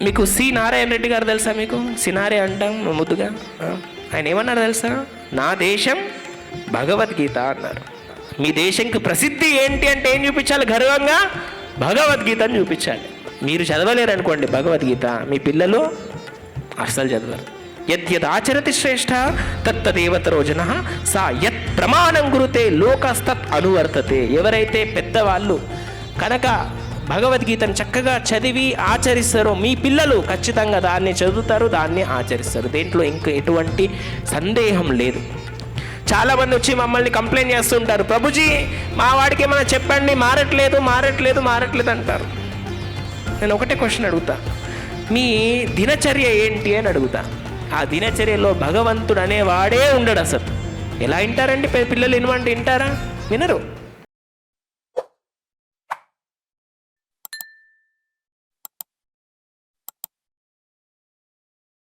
మీకు సి నారాయణ రెడ్డి గారు తెలుసా? మీకు సినారే అంటాం ముద్దుగా. ఆయన ఏమన్నారు తెలుసా? నా దేశం భగవద్గీత అన్నారు. మీ దేశంకి ప్రసిద్ధి ఏంటి అంటే ఏం చూపించాలి? గర్వంగా భగవద్గీతను చూపించాలి. మీరు చదవలేరు అనుకోండి భగవద్గీత, మీ పిల్లలు అస్సలు చదవరు. యద్యద్ ఆచరతి శ్రేష్ఠ తత్తదేవతరో జనః సా యత్ ప్రమాణం గురుతే లోకస్తత్ అనువర్తతే. ఎవరైతే పెద్దవాళ్ళు కనుక భగవద్గీతను చక్కగా చదివి ఆచరిస్తారో మీ పిల్లలు ఖచ్చితంగా దాన్ని చదువుతారు, దాన్ని ఆచరిస్తారు. దేంట్లో ఇంకా ఎటువంటి సందేహం లేదు. చాలామంది వచ్చి మమ్మల్ని కంప్లైంట్ చేస్తుంటారు, ప్రభుజీ మా వాడికి ఏమైనా చెప్పండి, మారట్లేదు అంటారు. నేను ఒకటే క్వశ్చన్ అడుగుతా, మీ దినచర్య ఏంటి అని అడుగుతా. ఆ దినచర్యలో భగవంతుడు అనేవాడే ఉండడు అసలు. ఎలా వింటారండి పిల్లలు? వినమంటే వింటారా? వినరు.